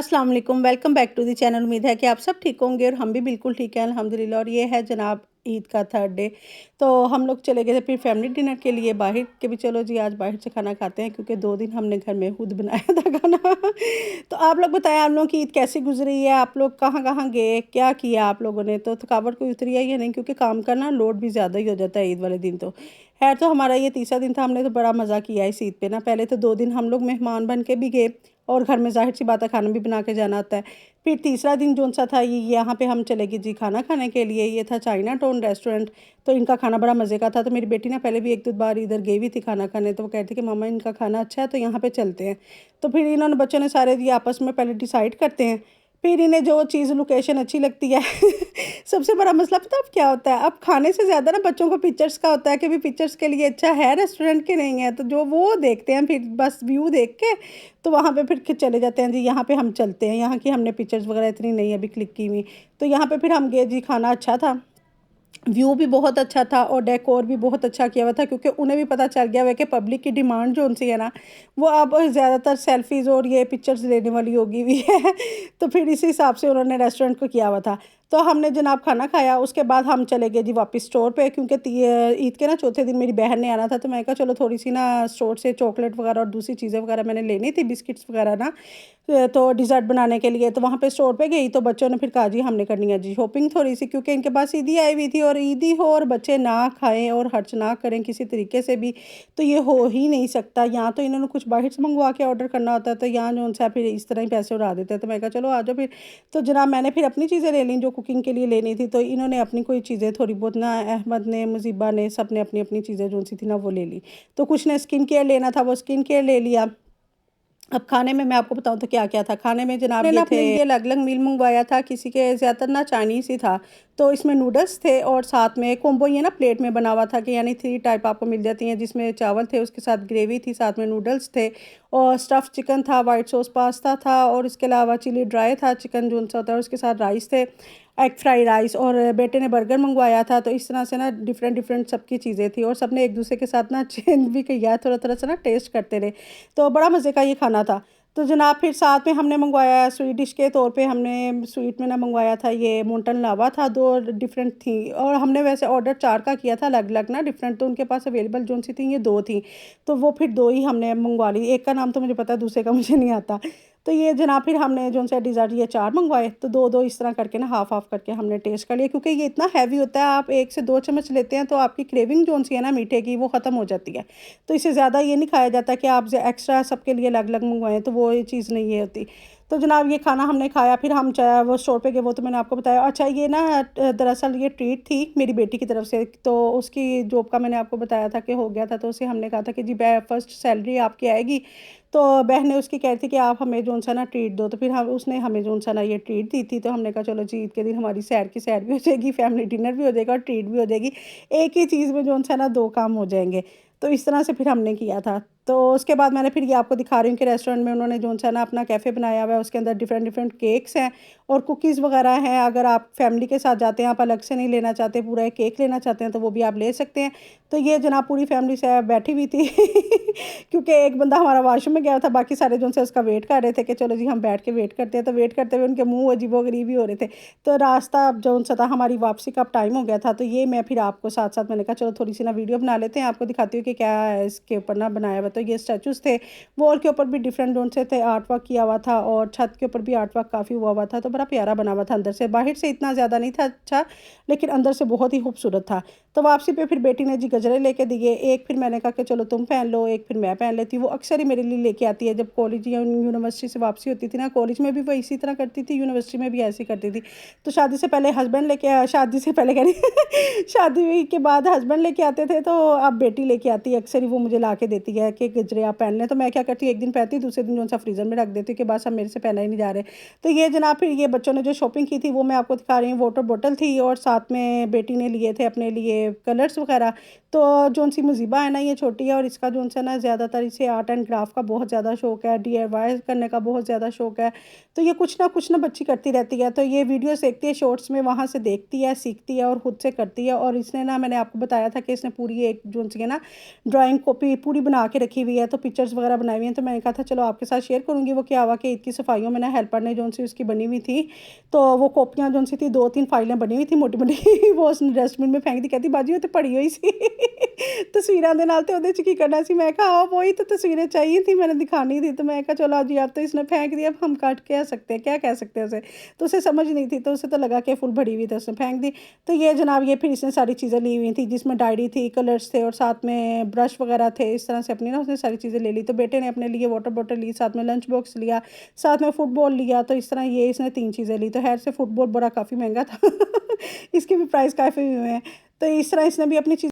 अस्सलाम वालेकुम, welcome back to the channel. उम्मीद है कि आप सब ठीक होंगे और हम भी बिल्कुल ठीक हैं अल्हम्दुलिल्लाह। और ये है जनाब ईद का थर्ड डे। तो हम लोग चले गए थे फिर फैमिली डिनर के लिए बाहर के भी, चलो जी आज बाहर से खाना खाते हैं क्योंकि 2 दिन हमने घर में खुद बनाया था खाना। तो आप लोग बताएं, आप लोगों की ईद कैसी गुजरी है? आप लोग कहाँ कहाँ गए, क्या किया आप लोगों ने? तो थकावट कोई उतरी है या नहीं? क्योंकि काम का ना लोड भी ज़्यादा ही हो जाता है ईद वाले दिन। तो खैर, तो हमारा ये तीसरा दिन था। हमने तो बड़ा मज़ा किया इस ईद पे ना। पहले तो 2 दिन हम लोग मेहमान बन के भी गए और घर में ज़ाहिर सी बात है खाना भी बना के जाना होता है। फिर तीसरा दिन जौन-सा था ये यहाँ पे हम चले गए जी खाना खाने के लिए। ये था चाइना टाउन रेस्टोरेंट। तो इनका खाना बड़ा मज़े का था। तो मेरी बेटी ना पहले भी 1-2 बार इधर गई हुई थी खाना खाने, तो वो कह रही थी कि मम्मा इनका खाना अच्छा है तो यहाँ पे चलते हैं। तो फिर इन्होंने बच्चों ने सारे ये आपस में पहले डिसाइड करते हैं, फिर इन्हें जो चीज़ लोकेशन अच्छी लगती है। सबसे बड़ा मसला पता है अब क्या होता है? अब खाने से ज़्यादा ना बच्चों को पिक्चर्स का होता है कि भी पिक्चर्स के लिए अच्छा है रेस्टोरेंट कि नहीं है। तो जो वो देखते हैं फिर बस व्यू देख के, तो वहाँ पे फिर चले जाते हैं जी यहाँ पे हम चलते हैं, यहाँ की हमने पिक्चर्स वगैरह इतनी नहीं अभी क्लिक की हुई। तो यहाँ पे फिर हम गए जी, खाना अच्छा था, व्यू भी बहुत अच्छा था और डेकोर भी बहुत अच्छा किया हुआ था क्योंकि उन्हें भी पता चल गया हुआ है कि पब्लिक की डिमांड जो उनसे है ना, वो अब ज़्यादातर सेल्फीज़ और ये पिक्चर्स लेने वाली होगी हुई है। तो फिर इसी हिसाब से उन्होंने रेस्टोरेंट को किया हुआ था। तो हमने जनाब खाना खाया, उसके बाद हम चले गए जी वापस स्टोर पे क्योंकि ईद के ना चौथे दिन मेरी बहन ने आना था। तो मैं कहा चलो थोड़ी सी ना स्टोर से चॉकलेट वगैरह और दूसरी चीज़ें वगैरह मैंने लेनी थी, बिस्किट्स वगैरह ना, तो डिज़र्ट बनाने के लिए। तो वहाँ पे स्टोर पे गई तो बच्चों ने फिर कहा जी हमने करनी है जी शॉपिंग थोड़ी सी, क्योंकि इनके पास ईदी आई हुई थी और ईदी हो और बच्चे ना खाएं और खर्च ना करें किसी तरीके से भी, तो ये हो ही नहीं सकता। यहाँ तो इन्होंने कुछ बाहर से मंगवा के ऑर्डर करना होता है, तो यहाँ जो उनसे फिर इस तरह ही पैसे उड़ा देते हैं। तो मैं कहा चलो आ जाओ फिर। तो जनाब मैंने फिर अपनी चीज़ें ले ली जो कुकिंग के लिए लेनी थी, तो इन्होंने अपनी कोई चीज़ें थोड़ी बहुत ना, अहमद ने, मुजीबा ने, सब ने अपनी अपनी चीज़ें जो सी थी ना वो ले ली। तो कुछ ने स्किन केयर लेना था वो स्किन केयर ले लिया। अब खाने में मैं आपको बताऊँ तो क्या-क्या था। खाने में जनाब ये थे, अपने लिए अलग-अलग मील मँगवाया था, किसी के ज़्यादातर ना चाइनीज़ ही था। तो इसमें नूडल्स थे और साथ में कॉम्बो ये ना प्लेट में बना हुआ था कि यानी 3 टाइप आपको मिल जाती हैं, जिसमें चावल थे, उसके साथ ग्रेवी थी, साथ में नूडल्स थे और स्टफ़्ड चिकन था, व्हाइट सॉस पास्ता था और इसके अलावा चिली ड्राई था, चिकन जो-सा होता है, उसके साथ राइस थे, एग फ्राई राइस और बेटे ने बर्गर मँगवाया था। तो इस तरह से ना डिफ़रेंट डिफ़रेंट सबकी चीज़ें थी और सबने एक-दूसरे के साथ ना चेंज भी किया, थोड़ा-थोड़ा सा ना टेस्ट करते रहे। तो बड़ा मज़े का ये खाना था। तो जनाब फिर साथ में हमने मंगवाया स्वीट डिश के तौर पे, हमने स्वीट में ना मंगवाया था ये मोंटन लावा था, 2 डिफरेंट थी और हमने वैसे ऑर्डर 4 का किया था अलग-अलग ना डिफरेंट, तो उनके पास अवेलेबल जो-सी थी ये 2 थी। तो वो फिर 2 ही हमने मंगवा ली। एक का नाम तो मुझे पता है, दूसरे का मुझे नहीं आता। तो ये जनाब फिर हमने जो-सा डिज़र्ट ये 4 मंगवाए, तो 2-2 इस तरह करके ना हाफ़-हाफ़ करके हमने टेस्ट कर लिया क्योंकि ये इतना हैवी होता है, आप 1 से 2 चम्मच लेते हैं तो आपकी क्रेविंग जो-सी है ना मीठे की वो ख़त्म हो जाती है। तो इससे ज़्यादा ये नहीं खाया जाता कि आप एक्स्ट्रा सबके लिए अलग-अलग मंगवाएँ, तो वो ये चीज़ नहीं है होती। तो जनाब ये खाना हमने खाया, फिर हम चाहे वो स्टोर पे गए, वो तो मैंने आपको बताया। अच्छा ये ना दरअसल ये ट्रीट थी मेरी बेटी की तरफ से, तो उसकी जॉब का मैंने आपको बताया था कि हो गया था, तो उसे हमने कहा था कि जी फर्स्ट सैलरी आपकी आएगी, तो बहन ने उसकी कह रही थी कि आप हमें जो-सा ना ट्रीट दो, तो फिर हम उसने हमें जो-सा ना ये ट्रीट दी थी। तो हमने कहा चलो जी ईद के दिन हमारी सैर की सैर भी हो जाएगी, फैमिली डिनर भी हो जाएगा और ट्रीट भी हो जाएगी। एक ही चीज़ में जो-सा ना 2 काम हो जाएँगे। तो इस तरह से फिर हमने किया था। तो उसके बाद मैंने फिर ये आपको दिखा रही हूँ कि रेस्टोरेंट में उन्होंने जो-सा ना अपना कैफ़े बनाया हुआ है, उसके अंदर डिफरेंट डिफरेंट केक्स हैं और कुकीज़ वगैरह हैं। अगर आप फैमिली के साथ जाते हैं, आप अलग से नहीं लेना चाहते, पूरा एक केक लेना चाहते हैं, तो वो भी आप ले सकते हैं। तो ये जनाब पूरी फैमिली से बैठी हुई थी क्योंकि एक बंदा हमारा वॉशरूम में गया था, बाकी सारे जो से उसका वेट कर रहे थे कि चलो जी हम बैठ के वेट करते हैं। तो वेट करते हुए उनके मुँह अजीबो-गरीब ही हो रहे थे। तो रास्ता अब जो-सा था, हमारी वापसी का अब टाइम हो गया था, तो ये मैं फिर आपको साथ-साथ मैंने कहा चलो थोड़ी-सी ना वीडियो बना लेते हैं, आपको दिखाती हूँ कि क्या इसके ऊपर ना बनाया हुआ। तो ये स्टैचूज़ थे, वॉल के ऊपर भी डिफरेंट जोन से थे, आर्ट वर्क किया हुआ था और छत के ऊपर भी आर्ट वर्क काफ़ी हुआ हुआ था, तो बड़ा प्यारा बना हुआ था अंदर से। बाहर से इतना ज़्यादा नहीं था अच्छा, लेकिन अंदर से बहुत ही खूबसूरत था। तो वापसी पे फिर बेटी ने जी गजरे लेके दिए, एक फिर मैंने कहा कि चलो तुम पहन लो, एक फिर मैं पहन लेती हूँ। वो अक्सर ही मेरे लिए लेके आती है, जब कॉलेज या यूनिवर्सिटी से वापसी होती थी ना, कॉलेज में भी वो इसी तरह करती थी, यूनिवर्सिटी में भी ऐसे ही करती थी। तो शादी से पहले हस्बैंड लेके, शादी से पहले कह रही शादी के बाद हस्बैंड लेके आते थे, तो अब बेटी लेके आती है, अक्सर ही वो मुझे ला के देती है कि गजरे आप पहन लें। तो मैं क्या करती हूँ, एक दिन पहनती हूँ, दूसरे दिन जो-सा फ्रीज़र में रख देती हूँ कि बस अब मेरे से पहना ही नहीं जा रहे। तो ये जनाब फिर ये बच्चों ने जो शॉपिंग की थी वो मैं आपको दिखा रही हूँ। वाटर बॉटल थी और साथ में बेटी ने लिए थे अपने लिए कलर्स वगैरह। तो जोन सी मुजीबा है ना, ये छोटी है और इसका जोन सा ना ज़्यादातर इसे आर्ट एंड क्राफ्ट का बहुत ज़्यादा शौक है, DIY करने का बहुत ज़्यादा शौक है। तो ये कुछ ना बच्ची करती रहती है, तो ये वीडियोस देखती है शॉर्ट्स में, वहाँ से देखती है, सीखती है और खुद से करती है। और इसने ना, मैंने आपको बताया था कि इसने पूरी एक जोन सी है ना ड्राइंग कॉपी पूरी बना के रखी हुई है, तो पिक्चर्स वगैरह बनाई हुई हैं। तो मैंने कहा था चलो आपके साथ शेयर करूँगी। वो क्या हुआ कि ईद की सफाइयों में ना हेल्पर ने जोन सी उसकी बनी हुई थी, तो वो कॉपियाँ जोन सी थी, 2-3 फाइलें बनी हुई थी मोटी मोटी वो उसने डस्टबिन में फेंक दी। कहती बाजी वो तो पड़ी हुई सी तस्वीरां दे नाल ते ओहदे च की करना सी। मैं कहा वही तो तस्वीरें चाहिए थी, मैंने दिखानी थी। तो मैं कहा चलो जी अब तो इसने फेंक दिया, अब हम काट कह सकते हैं, क्या कह सकते हैं उसे। तो उसे समझ नहीं थी, तो उसे तो लगा कि फुल भरी हुई, तो उसने फेंक दी। तो ये जनाब ये फिर इसने सारी चीज़ें ली हुई थी, जिसमें डायरी थी, कलर्स थे और साथ में ब्रश वगैरह थे। इस तरह से अपनी ना उसने सारी चीज़ें ले ली। तो बेटे ने अपने लिए वाटर बॉटल ली, साथ में लंच बॉक्स लिया, साथ में फुटबॉल लिया। तो इस तरह ये इसने 3 चीज़ें ली। तो खैर से फुटबॉल बड़ा काफ़ी महंगा था इसके भी प्राइस काफ़ी हुए हैं। तो इस तरह इसने भी अपनी चीज़